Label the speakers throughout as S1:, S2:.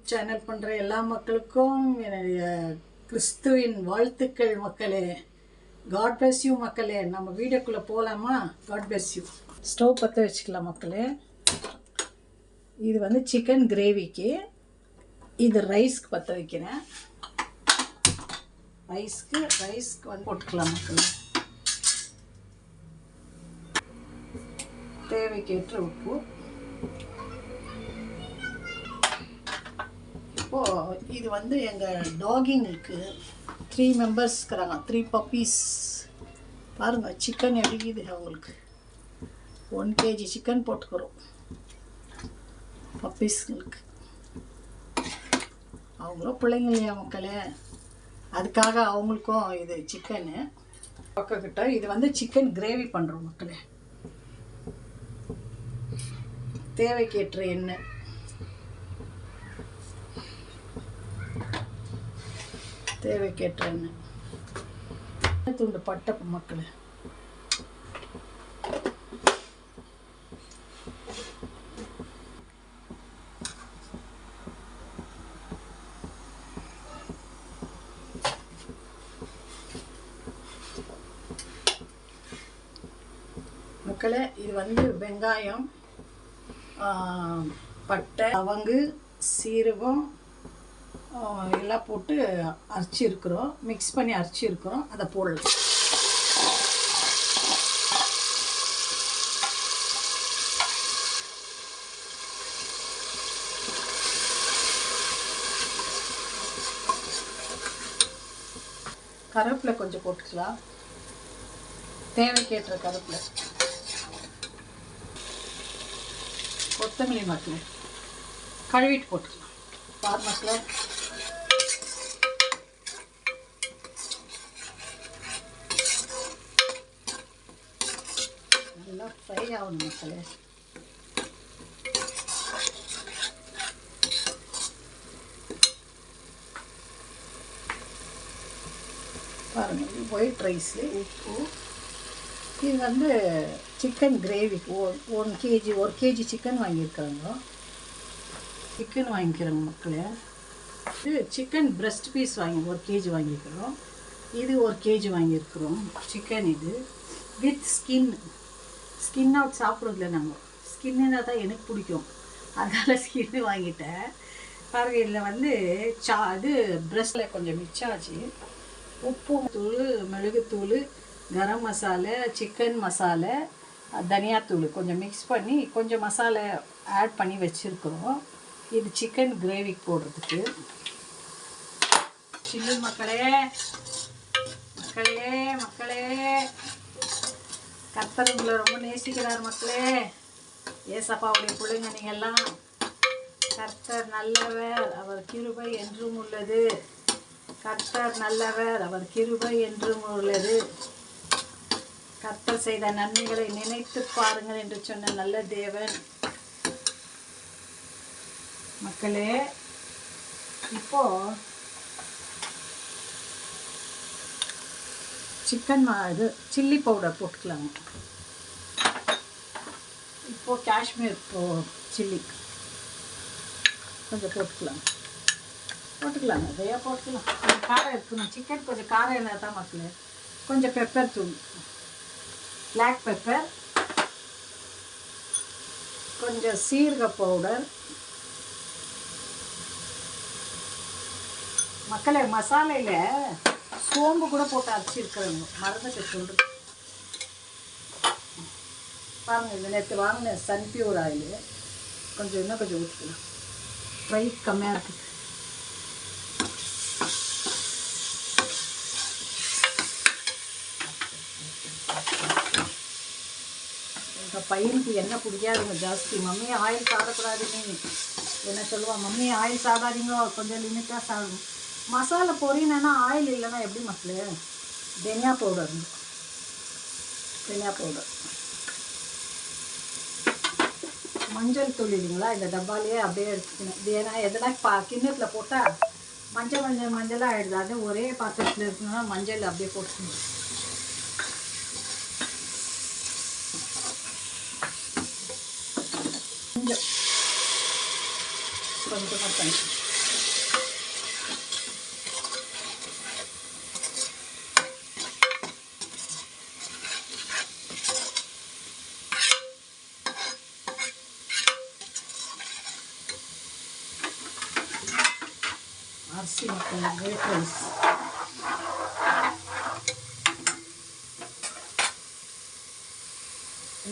S1: Channel பண்ணுற எல்லா மக்களுக்கும் என்னுடைய கிறிஸ்துவின் வாழ்த்துக்கள் மக்களே. காட் பிளஸ் யூ மக்களே. நம்ம வீடியோக்குள்ளே போகலாமா? God bless you. ஸ்டவ் பற்ற வச்சுக்கலாம் மக்களே. இது வந்து சிக்கன் கிரேவிக்கு, இது ரைஸ்க்கு பற்ற வைக்கிறேன். ரைஸ்க்கு வந்து போட்டுக்கலாம் மக்களே. தேவைக்கேற்ற உப்பு. இப்போது இது வந்து எங்கள் டாகிங்களுக்கு 3 மெம்பர்ஸ் இருக்கிறாங்க, 3 பப்பீஸ். பாருங்கள் சிக்கன் எடுக்குது அவங்களுக்கு. 1 kg சிக்கன் போட்டுக்கிறோம் பப்பீஸ்களுக்கு. அவங்களும் பிள்ளைங்க இல்லையா மக்களே, அதுக்காக அவங்களுக்கும் இது சிக்கனு பக்கக்கிட்ட. இது வந்து சிக்கன் கிரேவி பண்ணுறோம் மக்களே. தேவைக்கேற்ற எண்ணெய், தேவைக்கேற்ற எண்ணெய், துண்டு பட்டை மக்களே. மக்களே இது வந்து வெங்காயம், பட்டை, லவங்கு, சீரகம் எல்லாம் போட்டு அரைச்சிருக்கிறோம், மிக்ஸ் பண்ணி அரைச்சிருக்கிறோம். அதை போடலாம். கருவேப்பிலை கொஞ்சம் போட்டுக்கலாம், தேவைக்கேற்ற கருவேப்பிலை. கொத்தமல்லி மக்களே கழுவிட்டு போட்டுக்கலாம். பார் மக்களே, நல்லா ஃப்ரை ஆகணும் மக்களே. பாருங்கள், ஒயிட் ரைஸு, உப்பு. இது வந்து சிக்கன் கிரேவிக்கு 1 kg சிக்கன் வாங்கியிருக்காங்க. சிக்கன் வாங்கிக்கிறோங்க மக்களே. இது சிக்கன் பிரெஸ்ட் பீஸ் 1 kg வாங்கிக்கிறோம். இது 1 kg வாங்கியிருக்கிறோம் சிக்கன். இது வித் ஸ்கின் அவுட் சாப்பிட்றதில்ல நாங்கள். ஸ்கின்னு தான் எனக்கு பிடிக்கும், அதனால் ஸ்கின்னு வாங்கிட்டேன். பாருங்கள், இதில் வந்து இது பிரெஸ்ட்டில் கொஞ்சம் மிச்சாச்சு. உப்பு தூள், மிளகுத்தூள், கரம் மசாலா, சிக்கன் மசாலா, தனியாத்தூள் கொஞ்சம் மிக்ஸ் பண்ணி கொஞ்சம் மசாலா ஆட் பண்ணி வச்சுருக்குறோம். இது சிக்கன் கிரேவிக்கு போடுறதுக்கு. சில்லு மக்களே, மக்களே மக்களே, கர்த்தர் உங்களை ரொம்ப நேசிக்கிறார் மக்களே. ஏசப்பாவுடைய பிள்ளைங்க நீங்கள்லாம். கர்த்தர் நல்லவர், அவர் கிருபை என்றும் உள்ளது. கர்த்தர் நல்லவர், அவர் கிருபை என்றும் உள்ளது. கர்த்தர் செய்த நன்மைகளை நினைத்து பாருங்கள் என்று சொன்ன நல்ல தேவன். மக்களே, இப்போ சிக்கன் இது சில்லி பவுடர் போட்டுக்கலாங்க. இப்போ காஷ்மீர் சில்லி கொஞ்சம் போட்டுக்கலாங்க. நிறையா போட்டுக்கலாம். கொஞ்சம் காரம் இருக்கணும். சிக்கன் கொஞ்சம் காரம் என்ன தான் மக்களே. கொஞ்சம் பெப்பர் தூள், பிளாக் பெப்பர், கொஞ்சம் சீரக பவுடர். மக்களே, மசாலையில் சோம்பு கூட போட்டு அரைச்சிருக்கிறவங்க மறந்துட்டு சொல்கிறது. பாருங்கள், இந்த நேற்று வாங்கின சன்ஃப்ளவர் ஆயில் கொஞ்சம் இன்னும் கொஞ்சம் ஊற்றிக்கலாம். ஃப்ரை கம்மியாக இருக்குது. எங்கள் பையனுக்கு எண்ணெய் பிடிக்காதுங்க ஜாஸ்தி. மம்மி ஆயில் சாப்பிடக்கூடாதுன்னு என்ன சொல்லுவாள். மம்மி ஆயில் சாப்பிடாதீங்களோ, கொஞ்சம் லிமிட்டாக சாப்பிடும். மசாலா பொரியணுன்னா ஆயில் இல்லைன்னா எப்படி மக்களே? தனியா பவுடர், மஞ்சள் தூள் இல்லைங்களா, இந்த டப்பாலேயே அப்படியே எடுத்துக்கணும். இது ஏன்னா எதனா கிண்ணத்தில் போட்டால் மஞ்சளாக ஆகிடுது. அது ஒரே பாத்திரத்தில் இருக்கணும்னா மஞ்சள் அப்படியே போட்டுக்கணும். கொஞ்சம் கொஞ்சமாக பண்ணி அரிசி மக்களே, ஒயிட் ரைஸ்.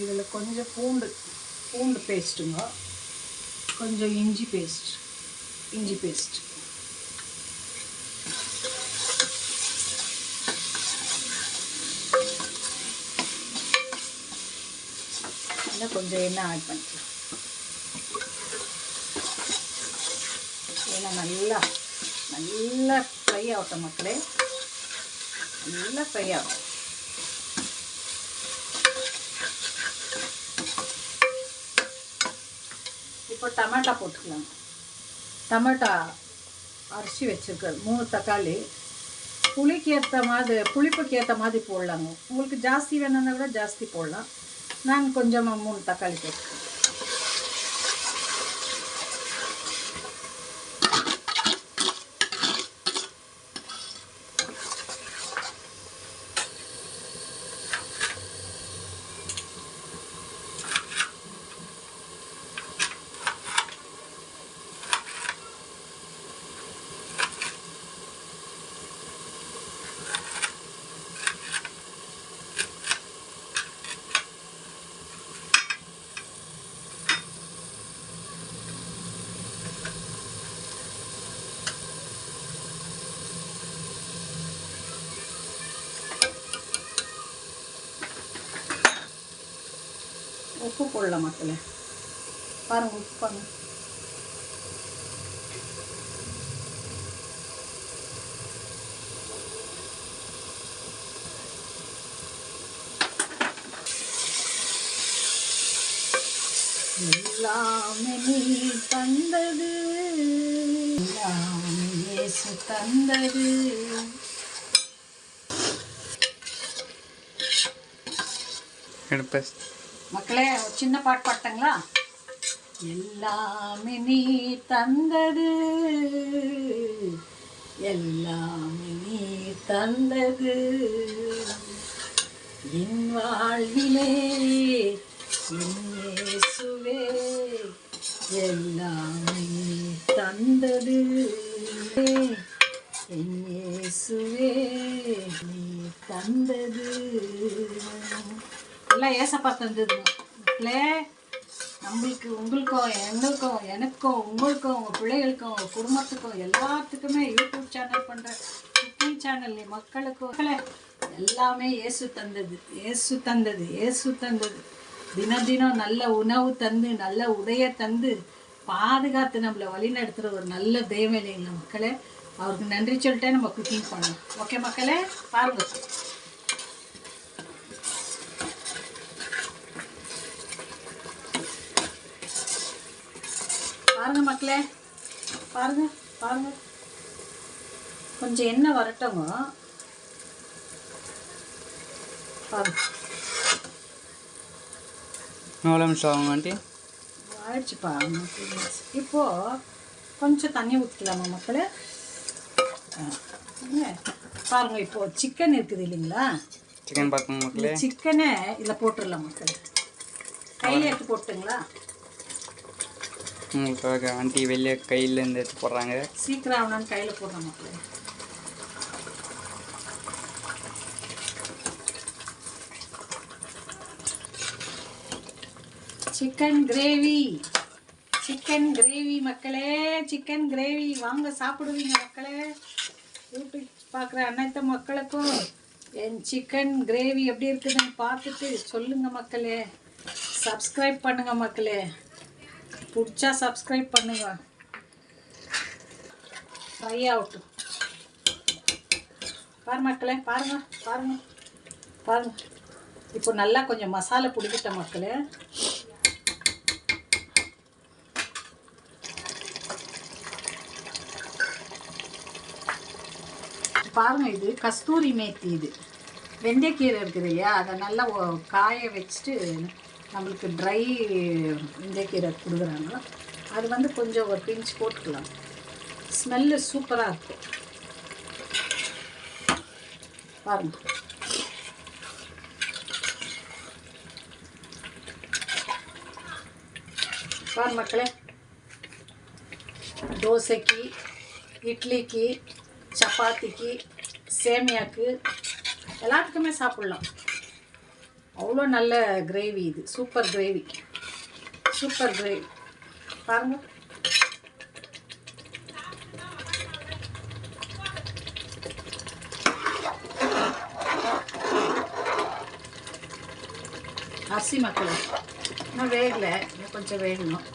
S1: இதில் கொஞ்சம் பூண்டு பேஸ்ட்டுங்க, கொஞ்சம் இஞ்சி பேஸ்ட். இன்னும் கொஞ்சம் எண்ணெய் ஆட் பண்ணிக்கலாம். ஏன்னா நல்லா ஃப்ரை ஆகட்டும் மக்களே, நல்லா ஃப்ரை ஆகும். இப்போ டமாட்டா போட்டுக்கலாம். டமாட்டா அரிசி வச்சுருக்காரு, 3 தக்காளி. புளிப்புக்கு ஏற்ற மாதிரி போடலாங்க. உங்களுக்கு ஜாஸ்தி வேணும்னா கூட ஜாஸ்தி போடலாம். நான் கொஞ்சமாக 3 தக்காளி போட்டுக்கிறேன். உப்பு போடலாம் மக்களே, பாருங்கள் உப்பு பாருங்க. எல்லாமே நீ தந்தது, எல்லாமே இயேசு தந்தது. மக்களே ஒரு சின்ன பாட்டு பாட்டங்களா? எல்லாமே நீ தந்தது, எல்லாமே நீ தந்தது, என் வாழ்விலே என் இயேசுவே, எல்லாமே நீ தந்தது, என் இயேசுவே நீ தந்தது. எல்லாம் ஏசப்பா தந்ததுங்க மக்களே. நம்மளுக்கு, உங்களுக்கும், எங்களுக்கும், எனக்கும், உங்களுக்கும், உங்கள் பிள்ளைகளுக்கும், உங்கள் குடும்பத்துக்கும், எல்லாத்துக்குமே யூடியூப் சேனல் பண்ணுற குக்கிங் சேனல் மக்களுக்கும் எல்லாமே இயேசு தந்தது. தினம் நல்ல உணவு தந்து, நல்ல உடைய தந்து, பாதுகாத்து நம்மளை வழி நடத்துகிற ஒரு நல்ல தெய்வம் இல்லைங்களா மக்களே. அவருக்கு நன்றி சொல்லிட்டே நம்ம குக்கிங் பண்ணணும். ஓகே மக்களே, பாருங்கள். பாருங்க மக்களே, பாருங்க. கொஞ்சம் எண்ணெய் வரட்டங்க. பாருங்க ஆயிடுச்சுப்பா. இப்போ கொஞ்சம் தண்ணி ஊற்றிக்கலாமா மக்களே? பாருங்க, இப்போ சிக்கன் இருக்குது இல்லைங்களா?
S2: சிக்கன் பார்க்கணும் மக்களே.
S1: சிக்கனை இதில் போட்டுடலாம் மக்களே. கையில் எடுத்து போட்டுங்களா?
S2: உங்களுக்கு ஆண்டி வெளியே கையில் இருந்து எடுத்து போடுறாங்க.
S1: சீக்கிரம் ஆகணும்னு கையில் போடுற மக்களே. சிக்கன் கிரேவி மக்களே, சிக்கன் கிரேவி வாங்க சாப்பிடுவீங்க மக்களே. யூடியூப் பார்க்குற அனைத்து மக்களுக்கும் என் சிக்கன் கிரேவி எப்படி இருக்குதுன்னு பார்த்துட்டு சொல்லுங்கள் மக்களே. சப்ஸ்கிரைப் பண்ணுங்க மக்களே, பிடிச்சா சப்ஸ்கிரைப் பண்ணுங்க. ஃப்ரை ஆகட்டும். மக்களே, பாருங்க. இப்போ நல்லா கொஞ்சம் மசாலா பிடிக்கிட்ட மக்களே. பாருங்க, இது கஸ்தூரி மேத்தி. இது வெந்தயக்கீரை இருக்குது இல்லையா, அதை நல்லா காய வச்சுட்டு நம்மளுக்கு ட்ரை வெந்தயக்கீரை கொடுக்குறாங்க. அது கொஞ்சம் ஒரு பிஞ்ச் போட்டுக்கலாம். ஸ்மெல்லு சூப்பராக இருக்கும். பாருங்க, மக்களே. தோசைக்கு இட்லிக்கு, சப்பாத்திக்கு, சேமியாக்கு எல்லாத்துக்குமே சாப்பிட்லாம். அவ்வளோ நல்ல கிரேவி இது. சூப்பர் கிரேவி, சூப்பர் கிரேவி பாருங்கள். அரிசி மக்கள் இன்னும் வேகலை, இன்னும் கொஞ்சம் வேகணும்.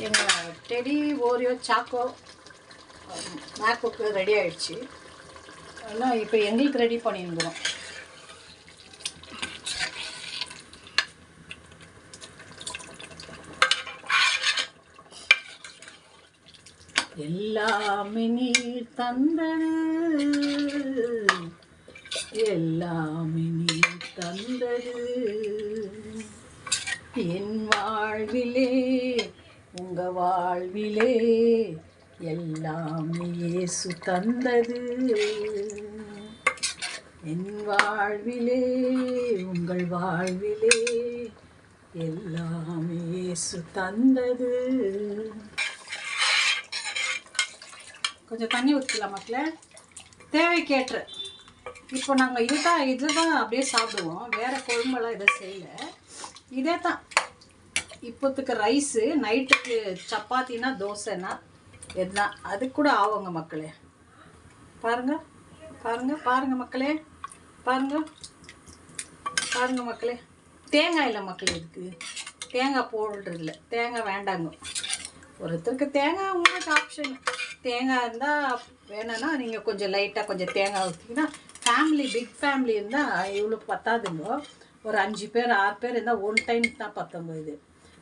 S1: எங்கள் டெடி ஓரியோ சாக்கோ மேக்குக்கு ரெடி ஆகிடுச்சு. ஆனால் இப்போ எங்களுக்கு ரெடி பண்ணியிருக்கிறோம். எல்லாமே நீர் தந்தது, எல்லாமே நீர் தந்தது, என் வாழ்விலே உங்க வாழ்விலே எல்லாமே இயேசு தந்தது, என் வாழ்விலே உங்கள் வாழ்விலே எல்லாமே இயேசு தந்தது. கொஞ்சம் தண்ணி ஊற்றிக்கலாம் மக்களே, தேவைக்கேற்ற. இப்போ நாங்கள் இதுதான் அப்படியே சாப்பிடுவோம். வேறு குழம்பெல்லாம் எதுவும் செய்யலை. இதே தான் இப்போத்துக்கு ரைஸு, நைட்டுக்கு சப்பாத்தினா தோசைனா எதுதான் அது கூட ஆகுங்க மக்களே. பாருங்கள் பாருங்கள் பாருங்கள் மக்களே, பாருங்கள் பாருங்கள் மக்களே. தேங்காய் இல்லை மக்களே, இதுக்கு தேங்காய் போடுறதில்ல. தேங்காய் வேண்டாங்க. ஒருத்தருக்கு தேங்காய் உங்களுக்கு ஆப்ஷன். தேங்காய் இருந்தால் வேணும்னா நீங்கள் கொஞ்சம் லைட்டாக கொஞ்சம் தேங்காய் ஊற்றிங்கன்னா, ஃபேமிலி பிக் ஃபேமிலி இருந்தால் இவ்வளோ பத்தாதுங்க. ஒரு 5 பேர் 6 பேர் இருந்தால் 1 டைம் தான் பத்தங்க. இது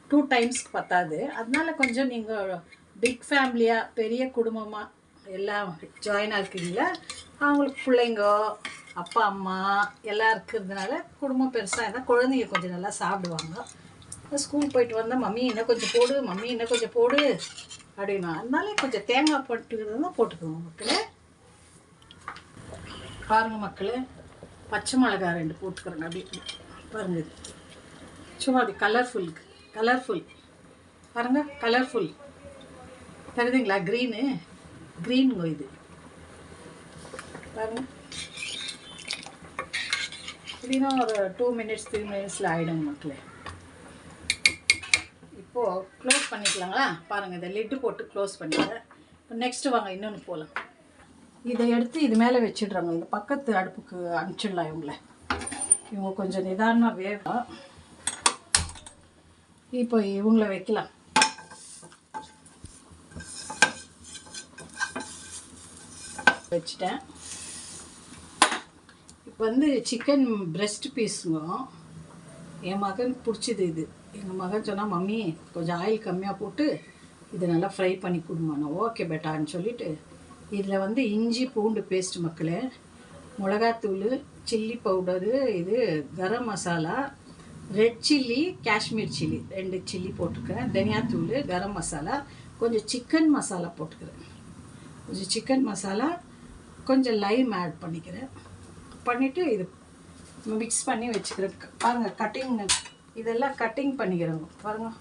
S1: 2 டைம்ஸ்க்கு பத்தாது. அதனால கொஞ்சம் நீங்கள் பிக் ஃபேமிலியாக பெரிய குடும்பமாக எல்லாம் ஜாயின் ஆகிருக்கீங்களா, அவங்களுக்கு பிள்ளைங்க அப்பா அம்மா எல்லாம் இருக்கிறதுனால குடும்பம் பெருசாக இருந்தால் குழந்தைங்க கொஞ்சம் நல்லா சாப்பிடுவாங்க. ஸ்கூல் போயிட்டு வந்தால் மம்மி இன்னும் கொஞ்சம் போடு, மம்மி இன்னும் கொஞ்சம் போடு அப்படின்னா, அதனால கொஞ்சம் தேங்காய் போட்டுக்கிறதுனா போட்டுக்குவோங்க மக்களே. பாருங்கள் மக்களே, பச்சை மிளகாய் 2 போட்டுக்கிறேங்க. அப்படி பாருங்கள், சும்மா அது கலர்ஃபுல் பாருங்கள், கலர்ஃபுல் தெரியுதுங்களா? க்ரீனுங்க இது பாருங்கள். இப்படின்னா ஒரு 2 மினிட்ஸ் 3 மினிட்ஸில் ஆகிடுங்க மக்களே. இப்போது க்ளோஸ் பண்ணிக்கலாங்களா? பாருங்கள், இதை லிட்டு போட்டு க்ளோஸ் பண்ணிடுறேன். இப்போ நெக்ஸ்ட்டு வாங்க இன்னொன்று போகலாம். இதை எடுத்து இது மேலே வச்சிடுறாங்க. இந்த பக்கத்து அடுப்புக்கு அனுப்பிச்சிடலாம் இவங்கள. இவங்க கொஞ்சம் நிதானமாக வேகும். இப்போ இவங்கள வைக்கலாம். வச்சுட்டேன். இப்போ வந்து சிக்கன் பிரெஸ்ட் பீஸுங்க. என் மகன் பிடிச்சிது இது. எங்கள் மகன் சொன்னால், மம்மி கொஞ்சம் ஆயில் கம்மியாக போட்டு இதை நல்லா ஃப்ரை பண்ணி கொடுமா. நான் ஓகே பெட்டான்னு சொல்லிவிட்டு, இதில் வந்து இஞ்சி பூண்டு பேஸ்ட் மக்களே, மிளகாத்தூள், சில்லி பவுடரு, இது garam masala, red chilli, Kashmir chilli 2 chilli போட்டுக்கிறேன், தனியாத்தூள், கரம் மசாலா, கொஞ்சம் சிக்கன் மசாலா போட்டுக்கிறேன், கொஞ்சம் சிக்கன் மசாலா, கொஞ்சம் லைம் ஆட் பண்ணிக்கிறேன். பண்ணிவிட்டு இது மிக்ஸ் பண்ணி வச்சுக்கிறேன். பாருங்கள், கட்டிங் இதெல்லாம் கட்டிங் பண்ணிக்கிறோங்க. பாருங்கள்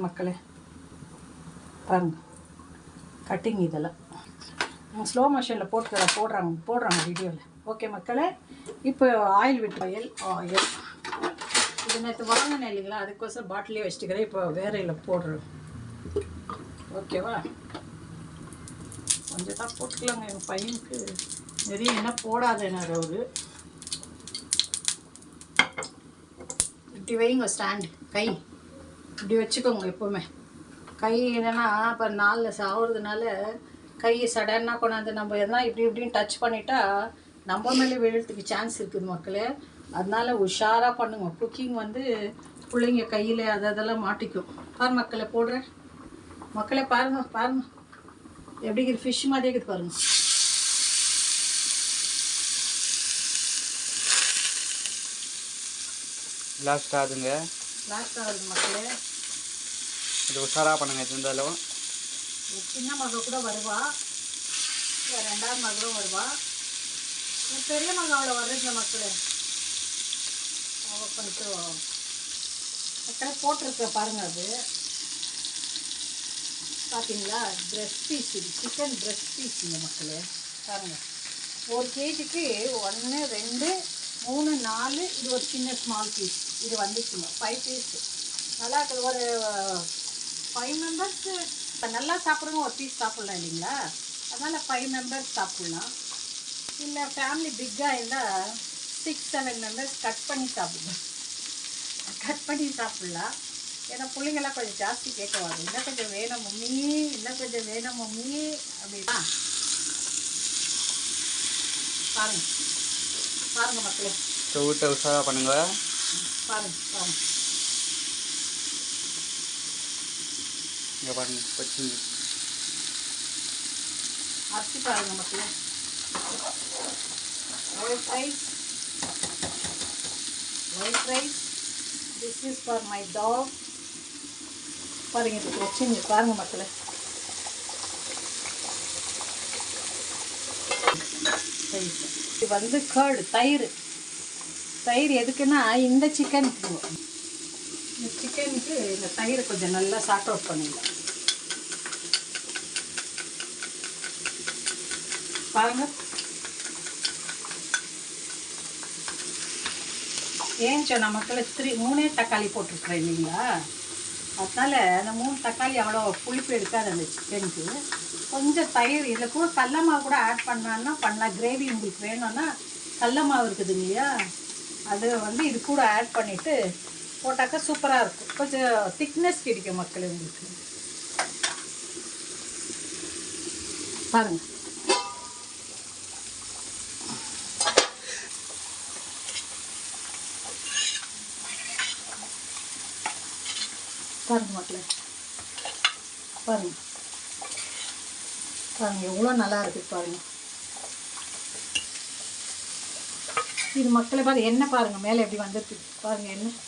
S1: மக்களே, பாருங்கள் கட்டிங். இதெல்லாம் ஸ்லோ மோஷனில் போடுறாங்க வீடியோவில். ஓகே மக்களே, இப்போ ஆயில் இது நேற்று வாங்கினேன் இல்லைங்களா, அதுக்கோசரம் பாட்டிலே வச்சுக்கிறேன். இப்போ வேறையில் போடுறேன். ஓகேவா? கொஞ்சம் தான் போட்டுக்கலாங்க. எங்கள் பையனுக்கு நிறைய என்ன போடாதேனார் அவரு. இப்படி வைங்க ஸ்டாண்டு, கை இப்படி வச்சுக்கோங்க எப்போவுமே. கை என்னென்னா இப்போ நாளில் சாகிறதுனால கை சடனாக கொண்டாந்து நம்ம எதனா இப்படின்னு டச் பண்ணிட்டா நம்ம மேலே விழுறதுக்கு சான்ஸ் இருக்குது மக்களே. அதனால உஷாராக பண்ணுங்க. குக்கிங் வந்து பிள்ளைங்க கையில் அதெல்லாம் மாட்டிக்கும். மக்களே போடுறேன். மக்களே பாருங்க எப்படி இருக்குது, ஃபிஷ் மாதிரியே இருக்குது பாருங்கள்.
S2: லாஸ்ட் ஆகுதுங்க
S1: மக்களே.
S2: இது உஷாராக பண்ணுங்க. இருந்தாலும்
S1: சின்ன மக கூட வருவா, 2ஆவது மகளும் வருவா. பெரிய மக அவளை வர்றதில்ல மக்களே. அவள் பண்ணிட்டு மக்களே போட்டிருக்க பாருங்கள். அது பார்த்தீங்களா, பிரெஸ்ட் பீஸ், இது சிக்கன் பிரெஸ்ட் பீஸுங்க மக்களே. பாருங்கள், 1 கேஜிக்கு 1 2 3 4, இது ஒரு சின்ன ஸ்மால் பீஸ், இது வந்துச்சுங்க 5 பீஸ். நல்லா இருக்குது. ஒரு 5 மெம்பர்ஸ் இப்போ நல்லா சாப்பிட்றவங்க ஒரு பீஸ் சாப்பிட்லாம் இல்லைங்களா, அதனால் 5 மெம்பர்ஸ் சாப்பிட்லாம். இல்லை ஃபேமிலி பிக்காக இருந்தால் 6-7 மெம்பர்ஸ் கட் பண்ணி சாப்பிட்லாம். ஏன்னா பிள்ளைங்கள்லாம் கொஞ்சம் ஜாஸ்தி கேட்குவாங்க, இன்னும் கொஞ்சம் வேணும் மம்மி, இன்னும் கொஞ்சம் வேணும் மம்மி அப்படின்னா. பாருங்க மக்களே,
S2: வீட்டை உஷாராக பண்ணுங்க.
S1: பாருங்க
S2: இங்கே பாருங்க வச்சு
S1: அரிசி பாருங்க மக்களே. White rice, this is for my dog. பாருங்க, இது வச்சுங்க பாருங்க மக்களே. இது வந்து கர்டு, தயிர் எதுக்குன்னா இந்த சிக்கனுக்கு இந்த தயிரை கொஞ்சம் நல்லா சார்ட் அவுட் பண்ணிடலாம். பாருங்க, ஏன் சொன்ன மக்களை 3 தக்காளி போட்டிருக்குறேன் இல்லைங்களா, அதனால் அந்த 3 தக்காளி அவ்வளோ புளிப்பு எடுக்காது அந்த சிக்கனுக்கு. கொஞ்சம் தயிர், இதில் கூட கடல மாவு கூட ஆட் பண்ணான்னா பண்ணலாம். கிரேவி உங்களுக்கு வேணும்னா கடல மாவு இருக்குதுங்க இல்லையா, அது வந்து இது கூட ஆட் பண்ணிவிட்டு போட்டாக்கா சூப்பராக இருக்கும். கொஞ்சம் திக்னஸ் கிடைக்கும் மக்கள் உங்களுக்கு. பாருங்கள், மக்களே, பாருங்கள் எவ்வளோ நல்லா இருக்குது பாருங்கள். இது மக்களை பாருங்கள், எண்ணெய் பாருங்கள் மேலே எப்படி வந்துருக்கு பாருங்கள். எண்ணெய்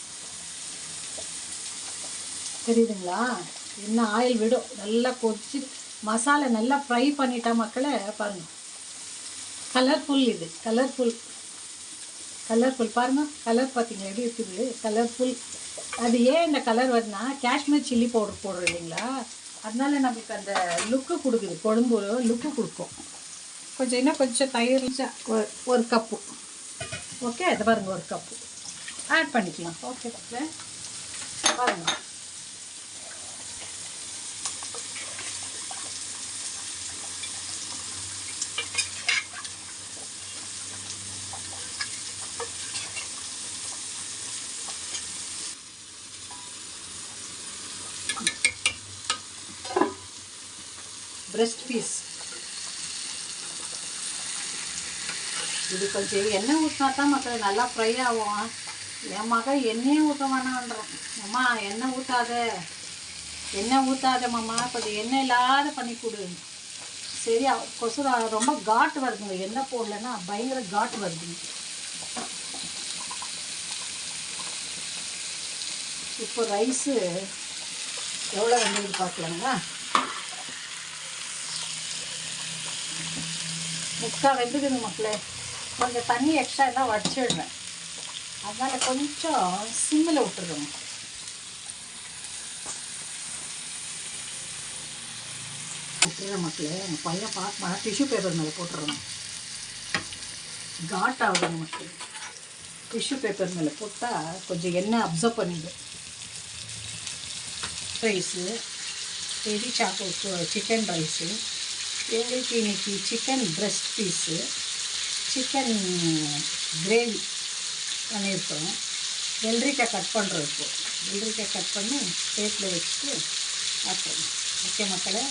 S1: தெரியுதுங்களா, எண்ணெய் ஆயில் விடும். நல்லா கொதிச்சு மசாலா நல்லா ஃப்ரை பண்ணிட்டா மக்களை பாருங்கள். கலர்ஃபுல், இது கலர்ஃபுல் பாருங்கள். கலர் பார்த்தீங்களா எப்படி இருக்குது, கலர்ஃபுல். அது ஏன் இந்த கலர் வருதுன்னா காஷ்மீர் சில்லி பவுடர் போடுறோம் இல்லைங்களா, அதனால நமக்கு அந்த லுக்கு கொடுக்குது, குழம்பு லுக்கு கொடுக்கும். கொஞ்சம் இன்னும் கொஞ்சம் தயிர் ஒரு கப்பு, ஓகே. அது பாருங்கள், ஒரு கப்பு ஆட் பண்ணிக்கலாம். ஓகே பாருங்கள், பிரெஸ்ட் பீஸ். இது கொஞ்சம் எண்ணெய் ஊற்றினா தான் மக்கள் நல்லா ஃப்ரை ஆகும். என் மகன் எண்ணெயே ஊற்ற வேணான்றான். அம்மா எண்ணெய் ஊற்றாத மாமா, கொஞ்சம் எண்ணெய் இல்லாத பண்ணி கொடு. சரி, கொசுரம் ரொம்ப காட்டு வருதுங்க, எண்ணெய் போடலன்னா பயங்கர காட்டு வருதுங்க. இப்போ ரைஸு எவ்வளோ வெந்தது பார்க்கலாங்களா. முக்கால் வெந்துக்குது மக்களே. கொஞ்சம் தண்ணி எக்ஸ்ட்ரா தான் வடிச்சிடுறேன், அதனால் கொஞ்சம் சிம்மில் விட்டுருங்க. மக்களே, எங்கள் பையன் பார்க்க டிஷ்யூ பேப்பர் மேலே போட்டுறணும். காட் ஆகுதுங்க மக்களே. டிஷ்யூ பேப்பர் மேலே போட்டால் கொஞ்சம் எண்ணெய் அப்சர்வ் பண்ணிடும். ரைஸு, பெரிய சாப்பு சிக்கன் ரைஸு, எங்களுக்கு இன்றைக்கி chicken breast piece, chicken gravy பண்ணியிருக்கோம். வெள்ளரிக்காய் கட் பண்ணுறோம். இப்போது வெள்ளரிக்காய் கட் பண்ணி பிளேட்டில் வச்சுட்டு சாப்பிட்றோம். ஓகே மக்களே,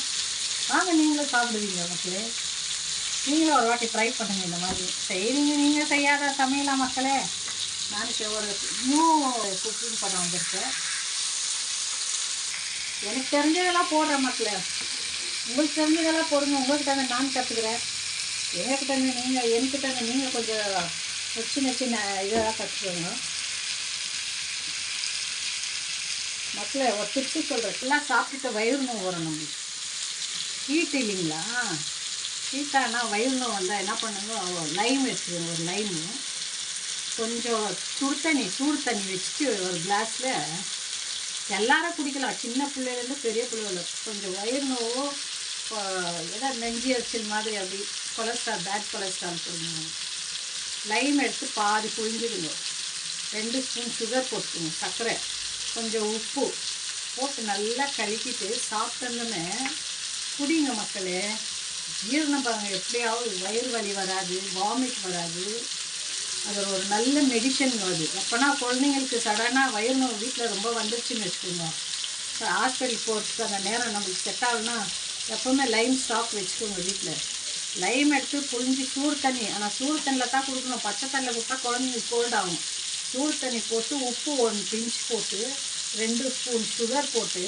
S1: வாங்க நீங்களும் சாப்பிடுவீங்க மக்களே. நீங்களும் ஒரு வாட்டி ட்ரை பண்ணுங்கள் இந்த மாதிரி. செய்கிறீங்க நீங்கள் செய்யாத சமையலா மக்களே. நான் ஒரு நியூ குக்கிங் பண்ண வந்திருக்கேன். எனக்கு தெரிஞ்சதெல்லாம் போடுறேன் மக்களே, உங்களுக்கு தெரிஞ்சதெல்லாம் போடுங்க. உங்கள்கிட்ட நான் கற்றுக்குறேன், என்கிட்ட நீங்கள் கொஞ்சம் சின்ன இதெல்லாம் கற்றுக்கோங்க மக்களே. ஒரு டிப்ஸு சொல்கிறேன், எல்லாம் சாப்பிட்டுட்டு வயிறு நோய் வரும் நம்மளுக்கு. ஹீட் இல்லைங்களா, ஹீட்டானா வயிறு நோய் வந்தால் என்ன பண்ணுங்க, லைம் வச்சுருங்க. ஒரு லைமு கொஞ்சம் சூடு தண்ணி வச்சுட்டு ஒரு கிளாஸில் எல்லாரும் குடிக்கலாம், சின்ன பிள்ளைலேருந்து பெரிய பிள்ளைல. கொஞ்சம் வயிறு நோவோ ஏதாவது நெஞ்சு எரிச்சல் மாதிரி அப்படி கொலஸ்ட்ரால், பேட் கொலஸ்ட்ரால் கொடுங்க. லைம் எடுத்து பாதி புழிஞ்சிடுங்க. 2 ஸ்பூன் சுகர் போட்டுக்கோங்க, சர்க்கரை, கொஞ்சம் உப்பு போட்டு நல்லா கலக்கிட்டு சாப்பிட்டோன்னு குடிங்க மக்களே. ஜீரணம் பாருங்கள், எப்படியாவது வயிறு வலி வராது, வாமிட் வராது. அது ஒரு நல்ல மெடிசன் அது. அப்போனா குழந்தைங்களுக்கு சடனாக வயிறு நோய் வீட்டில் ரொம்ப வந்துருச்சுன்னு வச்சுக்கோங்க, ஹாஸ்பிட்டல் போகிறதுக்கு அந்த நேரம் நம்மளுக்கு செட் ஆகுனா எப்போவுமே லைம் ஸ்டாக் வச்சுக்கோங்க வீட்டில். லைம் எடுத்து புழிஞ்சு சூடு தண்ணி, ஆனால் சூடு தண்ணியில் தான் கொடுக்கணும், பச்சை தண்ணியில் கொடுத்தா குழந்தைங்களுக்கு கோல்ட் ஆகும். சூடு தண்ணி போட்டு உப்பு 1 பிஞ்ச் போட்டு 2 ஸ்பூன் சுகர் போட்டு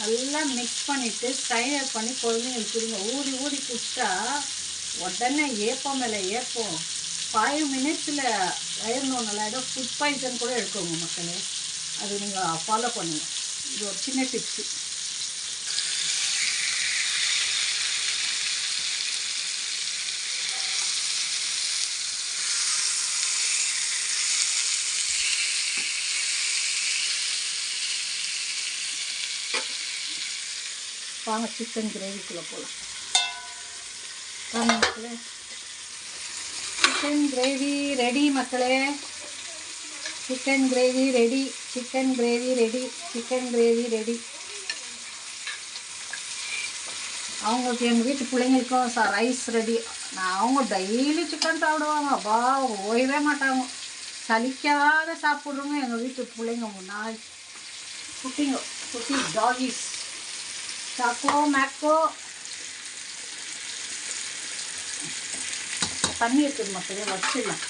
S1: நல்லா மிக்ஸ் பண்ணிவிட்டு ஸ்ட்ரைனர் பண்ணி குழந்தைங்களுக்கு கொடுங்க. ஊதி ஊதி குடிச்சா உடனே ஏப்பம் மேலே ஏப்பம், 5 மினிட்ஸில் வயிறு நோய் நல்லாயிடும். ஃபுட் பாய்சன் கூட எடுக்கோங்க மக்களே. அது நீங்கள் ஃபாலோ பண்ணுங்கள். இது ஒரு சின்ன டிப்ஸு. வாங்க சிக்கன் கிரேவிக்குள்ளே போகலாம். மக்களே, சிக்கன் கிரேவி ரெடி மக்களே. Chicken gravy ready, chicken gravy ready, chicken gravy ready. அவங்களுக்கு எங்கள் வீட்டு பிள்ளைங்களுக்கும் ரைஸ் ரெடி. அவங்க டெய்லி சிக்கன் சாப்பிடுவாங்க, அப்பா ஓயவே மாட்டாங்க, சலிக்காத சாப்பிட்றவங்க எங்கள் வீட்டு பிள்ளைங்க. முன்னாடி குட்டிங்க, குட்டி டாகிஸ், சாக்கோ மேக்கோ. தண்ணி இருக்குது மக்களே, வச்சிடலாம்.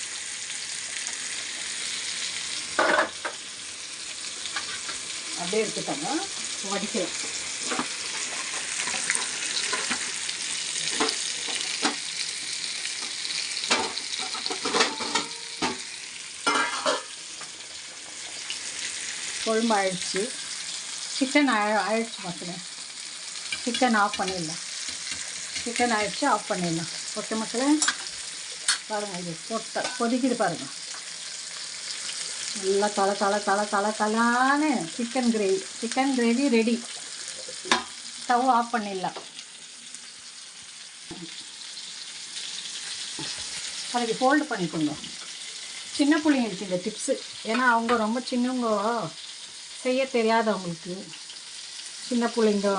S1: அப்படியே எடுத்துட்டாங்க, வடிக்கலாம். குழம்பு ஆயிடுச்சு, சிக்கன் ஆயிடுச்சு மக்களே. சிக்கன் ஆஃப் பண்ணிடலாம். சிக்கன் ஆயிடுச்சு, ஆஃப் பண்ணிடலாம். ஓகே மக்களே, பாருங்கள், இது போட்ட கொதிக்குது பாருங்கள். நல்லா தலான்னு chicken gravy ready. Stove off பண்ணிடலாம். அதுக்கு ஃபோல்டு பண்ணிக்கோங்க. சின்ன பிள்ளைங்களுக்கு இந்த டிப்ஸு, ஏன்னா அவங்க ரொம்ப சின்னவங்க, செய்ய தெரியாதவங்களுக்கு. சின்ன பிள்ளைங்க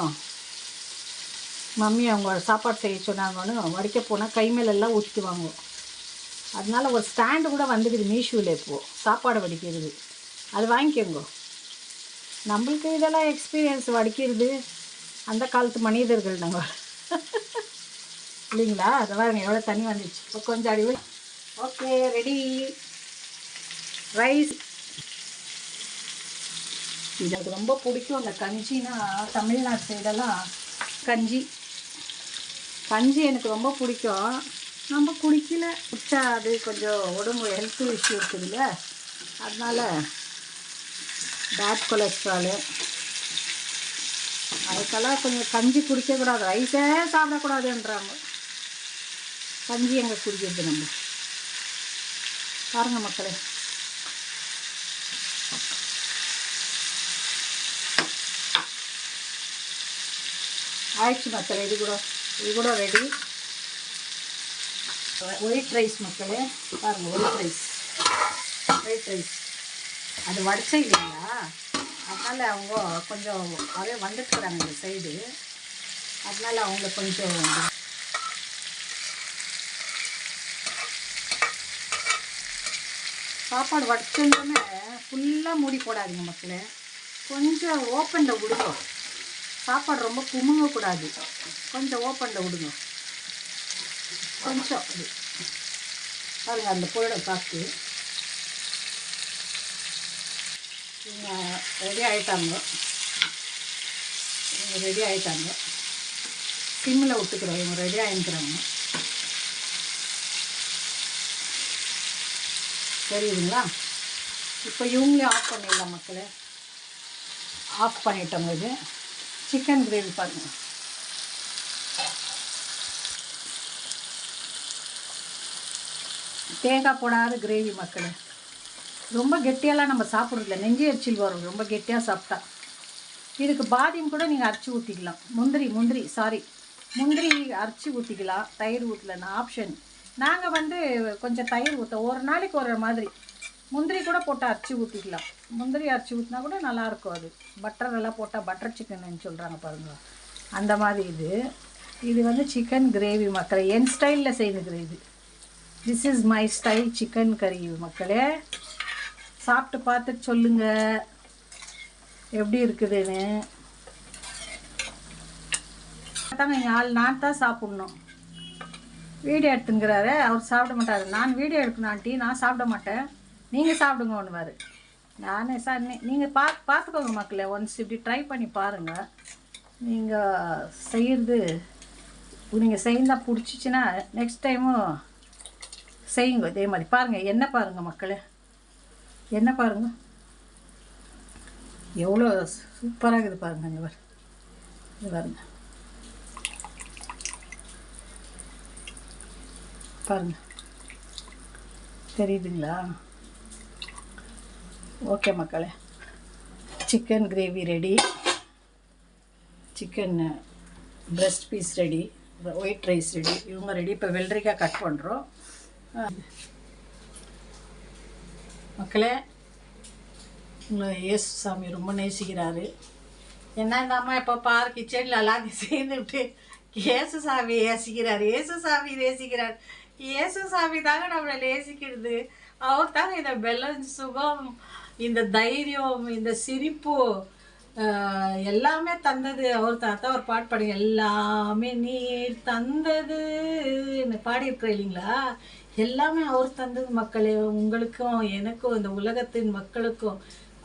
S1: மம்மி அவங்க சாப்பாடு செய்ய சொன்னாங்கன்னு வடிக்க போனால் கை மேலெல்லாம் ஊற்றிக்குவாங்க. அதனால ஒரு ஸ்டாண்டு கூட வந்துடுது மீஷோவில் இப்போது, சாப்பாடு வடிக்கிறது. அது வாங்கிக்கோங்க. நம்மளுக்கு இதெல்லாம் எக்ஸ்பீரியன்ஸ், வடிக்கிறது அந்த காலத்து மனிதர்கள் நாங்கள் இல்லைங்களா. அதை பாருங்க எவ்வளோ தண்ணி வந்துச்சு. இப்போ கொஞ்சம் அடி. Okay, ready rice. இது எனக்கு ரொம்ப பிடிக்கும். அந்த கஞ்சினா தமிழ்நாடு சைடெல்லாம் கஞ்சி எனக்கு ரொம்ப பிடிக்கும். நம்ம குடிக்கல, குடிச்சா அது கொஞ்சம் உடம்பு ஹெல்த் இஷ்யூ இருக்குதுல்ல, அதனால் பேட் கொலஸ்ட்ராலு, அதுக்கெல்லாம் கொஞ்சம் கஞ்சி குடிக்கக்கூடாது, ரைஸே சாப்பிடக்கூடாதுன்றாங்க. கஞ்சி எங்கே குடிக்கிறது நம்ம? பாருங்கள் மக்களே, ஆயிடுச்சு மக்களே. இது கூட ரெடி. ஒயிட் ரைஸ் மக்களே, பாருங்கள், ஒயிட் ரைஸ் அது வடிச்ச இல்லைங்களா, அதனால் அவங்க கொஞ்சம் அதே வந்துட்டுருக்காங்க இந்த சைடு, அதனால் அவங்க கொஞ்சம் சாப்பாடு வடிச்சோன்னு ஃபுல்லாக மூடி போடாதீங்க மக்களே, கொஞ்சம் ஓப்பனில் விடுங்க. சாப்பாடு ரொம்ப குமுங்கக்கூடாது, கொஞ்சம் ஓப்பனில் விடுங்க. கொஞ்சம் பாருங்கள், அந்த பொருளை பார்த்து இவங்க ரெடி ஆகிட்டாங்க. சிம்மில் விட்டுக்கிறோம், இவங்க ரெடி ஆகிக்கிறாங்க. தெரியுதுங்களா? இப்போ இவங்களே ஆஃப் பண்ணிடலாம் மக்களே. ஆஃப் பண்ணிட்டோங்க. இது சிக்கன் கிரேவி பாருங்கள். தேங்காய் போடாத கிரேவி மக்களே. ரொம்ப கெட்டியாலாம் நம்ம சாப்பிட்றதில்ல, நெஞ்சு எரிச்சல் வரும் ரொம்ப கெட்டியாக சாப்பிட்டா. இதுக்கு பாதியம் கூட நீங்கள் அரைச்சி ஊற்றிக்கலாம். முந்திரி அரைச்சி ஊற்றிக்கலாம். தயிர் ஊற்றலன்னா ஆப்ஷன். நாங்கள் வந்து கொஞ்சம் தயிர் ஊற்ற ஒரு நாளைக்கு ஒரு மாதிரி முந்திரி கூட போட்டு அரைச்சி ஊற்றிக்கலாம். முந்திரி அரைச்சி ஊற்றினா கூட நல்லாயிருக்கும். அது பட்டர் எல்லாம் போட்டால் பட்டர் சிக்கன்னு சொல்கிறாங்க பாருங்கள், அந்த மாதிரி. இது வந்து சிக்கன் கிரேவி மக்களே, என் ஸ்டைலில் செய்த gravy. This is my style chicken கறி மக்களே. சாப்பிட்டு பார்த்துட்டு சொல்லுங்கள் எப்படி இருக்குதுன்னு. தாங்க எங்கள் ஆள் நான் தான் சாப்பிட்ணும். வீடியோ எடுத்துங்கிறாரு, அவர் சாப்பிட மாட்டார். நான் வீடியோ எடுக்கணும் ஆண்டி, நான் சாப்பிட மாட்டேன், நீங்கள் சாப்பிடுங்க ஒன்றுவார். நானே சார் நீங்கள் பார்த்துக்கோங்க மக்களே. ஒன்ஸ் இப்படி ட்ரை பண்ணி பாருங்கள். நீங்கள் செய்கிறது நீங்கள் செய்யலாம் பிடிச்சிச்சின்னா நெக்ஸ்ட் டைமும் செய்யுங்க இதே மாதிரி. பாருங்கள் என்ன பாருங்கள் மக்களே, என்ன பாருங்கள் எவ்வளோ சூப்பராக இருக்குது பாருங்கள். இங்கே இது பாருங்கள் பாருங்கள், தெரியுதுங்களா? ஓகே மக்களே, chicken gravy ready, chicken breast piece ready, white rice ready, இவங்க ரெடி. இப்போ வெள்ளரிக்காய் கட் பண்ணுறோம் மக்களே. உங்களை இயேசு சாமி ரொம்ப நேசிக்கிறாரு. என்ன இந்த அம்மா இப்போ பார் கிச்சனில் எல்லாத்தையும் சேர்ந்துவிட்டு இயேசு சாமி நேசிக்கிறார், இயேசு சாமி நேசிக்கிறார். இயேசு சாமி தாங்க நம்மளை நேசிக்கிறது. அவர் தாங்க இந்த பெலன் சுகம், இந்த தைரியம், இந்த சிரிப்பு எல்லாமே தந்தது அவர் தான். ஒரு பாட்டு பாடுங்க, எல்லாமே நீர் தந்தது பாடியிருக்கிற இல்லைங்களா? எல்லாமே அவர் தந்தது மக்களே. உங்களுக்கும் எனக்கும் இந்த உலகத்தின் மக்களுக்கும்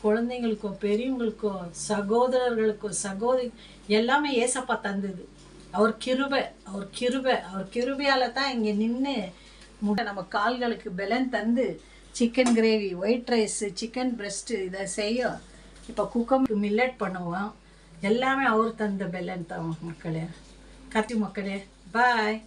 S1: குழந்தைங்களுக்கும் பெரியவங்களுக்கும் சகோதரர்களுக்கும் சகோதரி எல்லாமே ஏசப்பா தந்தது. அவர் கிருபையால் தான் இங்கே நின்று நம்ம கால்களுக்கு பலன் தந்து chicken gravy, white rice, chicken breast இதை செய்யும். இப்போ குக்கம்பு மில்லட் பண்ணுவோம். எல்லாமே அவர் தந்த பலன் தான் மக்களே. மக்களே பாய்.